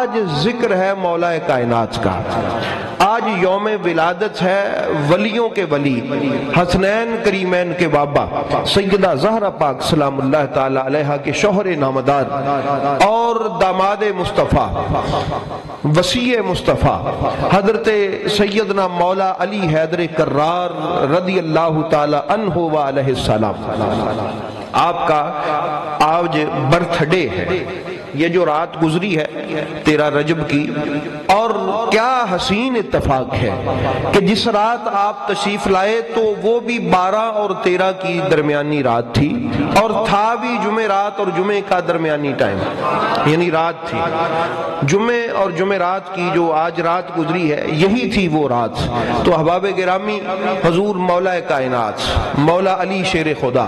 آج ذکر ہے مولا کائنات کا، آج یوم ولادت ہے ولیوں کے ولی، حسنین کریمین کے بابا سیدہ زہرا پاک سلام اللہ تعالی علیہا کے شوہر نامدار اور داماد مصطفیٰ وسیع مصطفیٰ حضرت سیدنا مولا علی حیدر کرار رضی اللہ تعالی عنہ و علیہ السلام۔ آپ کا آج برتھ ڈے ہے، یہ جو رات گزری ہے 13 رجب کی، اور کیا حسین اتفاق ہے کہ جس رات آپ تشریف لائے تو وہ بھی 12 اور 13 کی درمیانی رات تھی، اور تھا بھی جمعرات اور جمعے کا درمیانی ٹائم، یعنی رات تھی جمعے اور جمعرات کی۔ جو آج رات گزری ہے یہی تھی وہ رات۔ تو احباب گرامی، حضور مولا کائنات مولا علی شیر خدا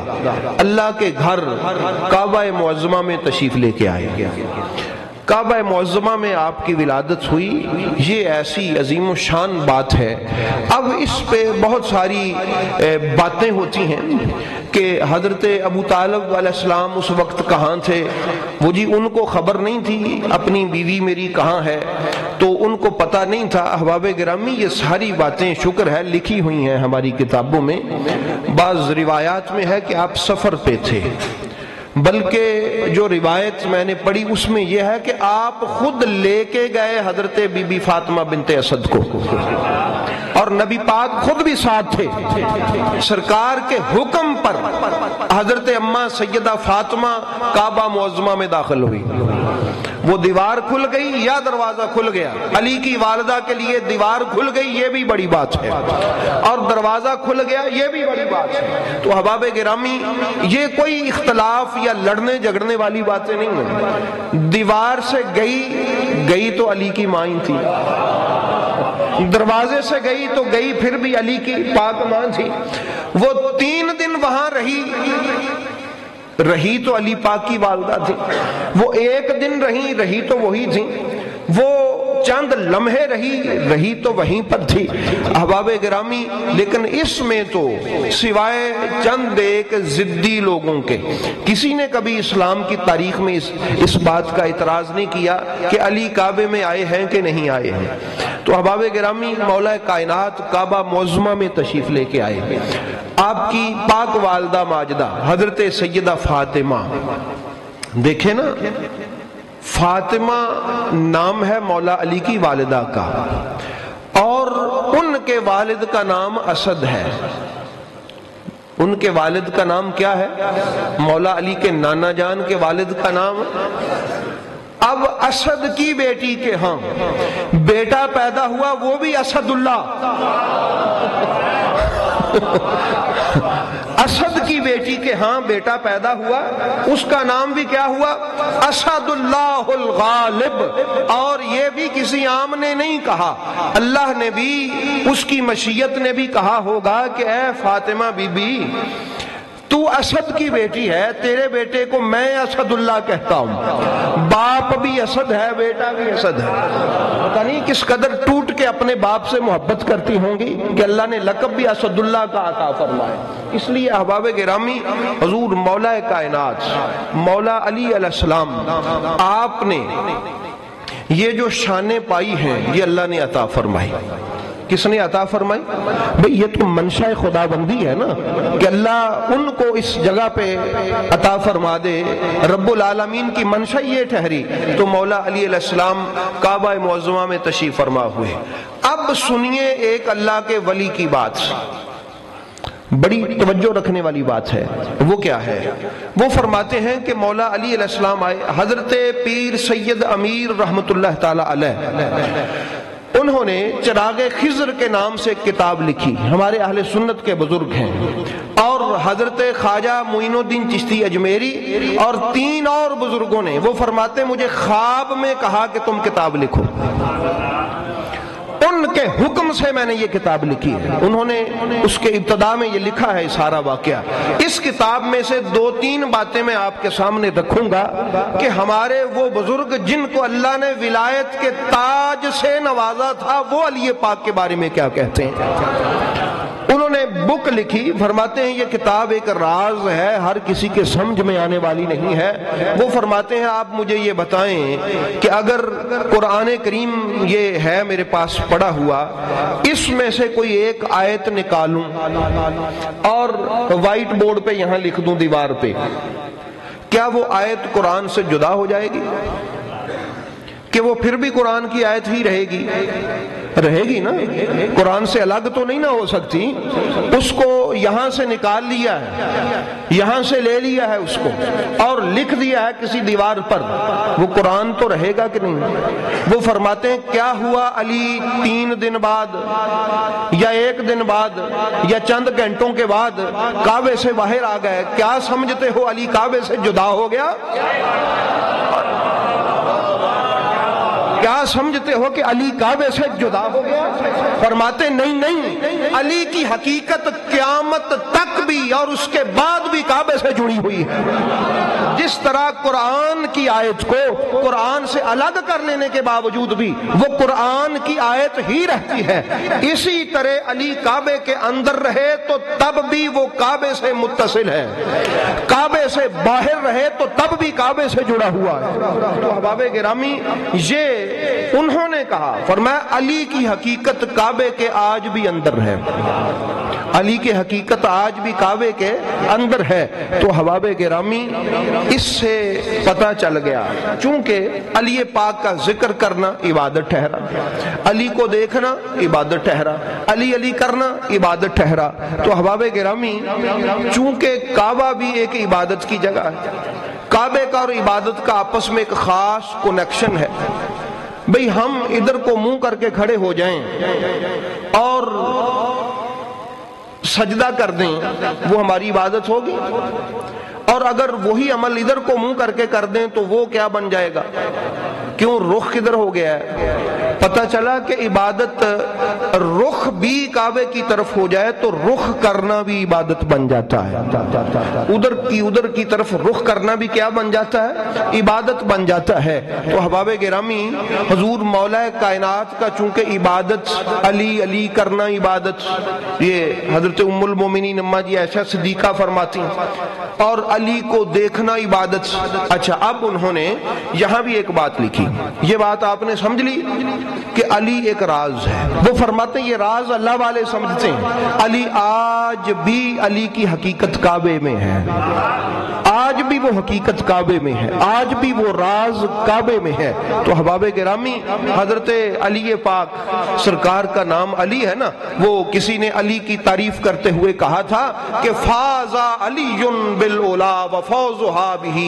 اللہ کے گھر کعبہ معظمہ میں تشریف لے کے آئے۔ کعبہ معظمہ میں آپ کی ولادت ہوئی، یہ ایسی عظیم و شان بات ہے۔ اب اس پہ بہت ساری باتیں ہوتی ہیں کہ حضرت ابو طالب علیہ السلام اس وقت کہاں تھے، وہ جی ان کو خبر نہیں تھی اپنی بیوی میری کہاں ہے، تو ان کو پتہ نہیں تھا۔ احباب گرامی، یہ ساری باتیں شکر ہے لکھی ہوئی ہیں ہماری کتابوں میں۔ بعض روایات میں ہے کہ آپ سفر پہ تھے، بلکہ جو روایت میں نے پڑھی اس میں یہ ہے کہ آپ خود لے کے گئے حضرت بی بی فاطمہ بنت اسد کو، اور نبی پاک خود بھی ساتھ تھے۔ سرکار کے حکم پر حضرت اماں سیدہ فاطمہ کعبہ معظمہ میں داخل ہوئی۔ وہ دیوار کھل گئی یا دروازہ کھل گیا؟ علی کی والدہ کے لیے دیوار کھل گئی، یہ بھی بڑی بات ہے، اور دروازہ کھل گیا، یہ بھی بڑی بات ہے۔ تو احباب گرامی، یہ کوئی اختلاف یا لڑنے جھگڑنے والی باتیں نہیں ہیں۔ دیوار سے گئی تو علی کی ماں ہی تھی، دروازے سے گئی تو گئی پھر بھی علی کی پاک ماں تھی۔ وہ 3 دن وہاں رہی تو علی پاک کی والدہ تھی، وہ 1 دن رہی تو وہی تھی، وہ چند لمحے رہی تو وہیں پر تھی۔ احباب گرامی، لیکن اس میں تو سوائے چند ایک ضدی لوگوں کے کسی نے کبھی اسلام کی تاریخ میں اس بات کا اعتراض نہیں کیا کہ علی کعبے میں آئے ہیں کہ نہیں آئے ہیں۔ تو احباب گرامی، مولا کائنات کعبہ معظمہ میں تشریف لے کے آئے۔ آپ کی پاک والدہ ماجدہ حضرت سیدہ فاطمہ، دیکھیں نا، فاطمہ نام ہے مولا علی کی والدہ کا، اور ان کے والد کا نام اسد ہے۔ ان کے والد کا نام کیا ہے؟ مولا علی کے نانا جان کے والد کا نام۔ اب اسد کی بیٹی کے ہاں بیٹا پیدا ہوا، وہ بھی اسد اللہ۔ اسد کی بیٹی کے ہاں بیٹا پیدا ہوا، اس کا نام بھی کیا ہوا؟ اسد اللہ الغالب۔ اور یہ بھی کسی عام نے نہیں کہا، اللہ نے بھی، اس کی مشیت نے بھی کہا ہوگا کہ اے فاطمہ بی بی، تو اسد کی بیٹی ہے، تیرے بیٹے کو میں اسد اللہ کہتا ہوں۔ باپ بھی اسد ہے، بیٹا بھی اسد ہے۔ پتہ نہیں کس قدر ٹوٹ کے اپنے باپ سے محبت کرتی ہوں گی کہ اللہ نے لقب بھی اسد اللہ کا عطا فرمایا۔ اس لیے احباب گرامی، حضور مولا کائنات مولا علی علیہ السلام، آپ نے یہ جو شانیں پائی ہیں یہ اللہ نے عطا فرمائی۔ کس نے عطا فرمائی؟ بھئی یہ تو منشاء خدا بندی ہے نا، کہ اللہ ان کو اس جگہ پہ عطا فرما دے۔ رب العالمین کی منشاء یہ ٹھہری تو مولا علی علیہ السلام کعبہ معظمہ میں تشریف فرما ہوئے۔ اب سنیے ایک اللہ کے ولی کی بات، بڑی توجہ رکھنے والی بات ہے۔ وہ کیا ہے؟ وہ فرماتے ہیں کہ مولا علی علیہ السلام آئے، حضرت پیر سید امیر رحمت اللہ تعالی علیہ، انہوں نے چراغ خضر کے نام سے ایک کتاب لکھی، ہمارے اہل سنت کے بزرگ ہیں، اور حضرت خواجہ معین الدین چشتی اجمیری اور 3 اور بزرگوں نے، وہ فرماتے ہیں مجھے خواب میں کہا کہ تم کتاب لکھو، ان کے حکم سے میں نے یہ کتاب لکھی ہے۔ انہوں نے اس کے ابتدا میں یہ لکھا ہے سارا واقعہ۔ اس کتاب میں سے 2-3 باتیں میں آپ کے سامنے رکھوں گا کہ ہمارے وہ بزرگ جن کو اللہ نے ولایت کے تاج سے نوازا تھا، وہ علی پاک کے بارے میں کیا کہتے ہیں۔ انہوں نے بک لکھی، فرماتے ہیں یہ کتاب ایک راز ہے، ہر کسی کے سمجھ میں آنے والی نہیں ہے۔ وہ فرماتے ہیں آپ مجھے یہ بتائیں کہ اگر قرآن کریم یہ ہے میرے پاس پڑا ہوا، اس میں سے کوئی ایک آیت نکالوں اور وائٹ بورڈ پہ یہاں لکھ دوں دیوار پہ، کیا وہ آیت قرآن سے جدا ہو جائے گی کہ وہ پھر بھی قرآن کی آیت ہی رہے گی؟ رہے گی نا، قرآن سے الگ تو نہیں نہ ہو سکتی۔ اس کو یہاں سے نکال لیا ہے، یہاں سے لے لیا ہے اس کو اور لکھ دیا ہے کسی دیوار پر، وہ قرآن تو رہے گا کہ نہیں؟ وہ فرماتے ہیں کیا ہوا علی 3 دن بعد یا 1 دن بعد یا چند گھنٹوں کے بعد کعبے سے باہر آ گئے، کیا سمجھتے ہو علی کعبے سے جدا ہو گیا؟ کیا سمجھتے ہو کہ علی کعبے سے جدا ہو گیا؟ فرماتے نہیں، علی کی حقیقت قیامت تک بھی اور اس کے بعد بھی کعبے سے جڑی ہوئی ہے۔ جس طرح قرآن کی آیت کو قرآن سے الگ کر لینے کے باوجود بھی وہ قرآن کی آیت ہی رہتی ہے، اسی طرح علی کعبے کے اندر رہے تو تب بھی وہ کعبے سے متصل ہے، کعبے سے باہر رہے تو تب بھی کعبے سے جڑا ہوا ہے۔ تو احباب گرامی، یہ انہوں نے کہا، فرمایا علی کی حقیقت کعبے کے آج بھی اندر ہے، علی کی حقیقت آج بھی کعبے کے اندر ہے۔ تو احباب گرامی، اس سے پتہ چل گیا، چونکہ علی پاک کا ذکر کرنا عبادت ٹھہرا، علی کو دیکھنا عبادت ٹھہرا، علی علی کرنا عبادت ٹھہرا۔ تو احباب گرامی، چونکہ کعبہ بھی ایک عبادت کی جگہ ہے، کعبے کا اور عبادت کا آپس میں ایک خاص کنیکشن ہے۔ بھئی ہم ادھر کو منہ کر کے کھڑے ہو جائیں اور سجدہ کر دیں، وہ ہماری عبادت ہوگی؟ اور اگر وہی عمل ادھر کو منہ کر کے کر دیں تو وہ کیا بن جائے گا؟ کیوں؟ رخ کدھر ہو گیا ہے؟ پتہ چلا کہ عبادت رخ بھی کعبے کی طرف ہو جائے تو رخ کرنا بھی عبادت بن جاتا ہے، ادھر کی طرف رخ کرنا بھی کیا بن جاتا ہے؟ عبادت بن جاتا ہے۔ تو احباب گرامی، حضور مولا کائنات کا چونکہ عبادت علی علی کرنا عبادت، یہ حضرت ام المومنین اماں جی عائشہ صدیقہ فرماتی ہیں، اور علی کو دیکھنا عبادت۔ اچھا، اب انہوں نے یہاں بھی ایک بات لکھی، یہ بات آپ نے سمجھ لی کہ علی ایک راز ہے۔ وہ فرماتے ہیں یہ راز اللہ والے سمجھتے ہیں، علی آج بھی علی کی حقیقت کعبے میں ہے، آج بھی وہ حقیقت کعبے میں ہے، آج بھی وہ راز کعبے میں ہے۔ تو احباب گرامی، حضرت علی پاک سرکار کا نام علی ہے نا، وہ کسی نے علی کی تعریف کرتے ہوئے کہا تھا کہ فاز علی بالعلا وفوزها به،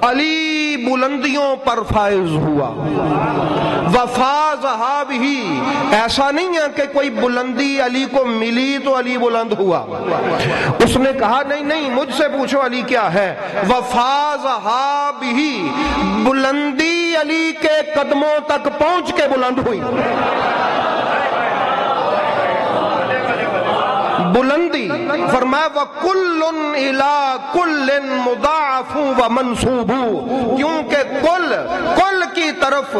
علی بلندیوں پر فائز ہوا، وفازها به، ایسا نہیں ہے کہ کوئی بلندی علی کو ملی تو علی بلند ہوا۔ اس نے کہا نہیں، مجھ سے پوچھو علی کیا ہے؟ وفازها به، بلندی علی کے قدموں تک پہنچ کے بلند ہوئی، بلندی۔ فرمایا وَكُلٌّ إِلَىٰ كُلٍّ مُضَاعَفٌ وَمَنْصُوبٌ، کیونکہ کل کی طرف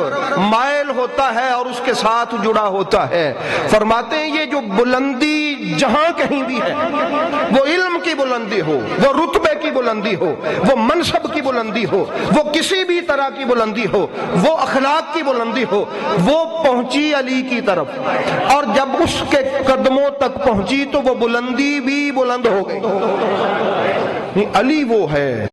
مائل ہوتا ہے اور اس کے ساتھ جڑا ہوتا ہے۔ فرماتے ہیں یہ جو بلندی جہاں کہیں بھی ہے، وہ علم کی بلندی ہو، وہ رتبے کی بلندی ہو، وہ منصب کی بلندی ہو، وہ کسی بھی طرح کی بلندی ہو، وہ اخلاق کی بلندی ہو، وہ پہنچی علی کی طرف، اور جب اس کے قدموں تک پہنچی تو وہ بلندی بھی بلند ہو گئی۔ علی وہ ہے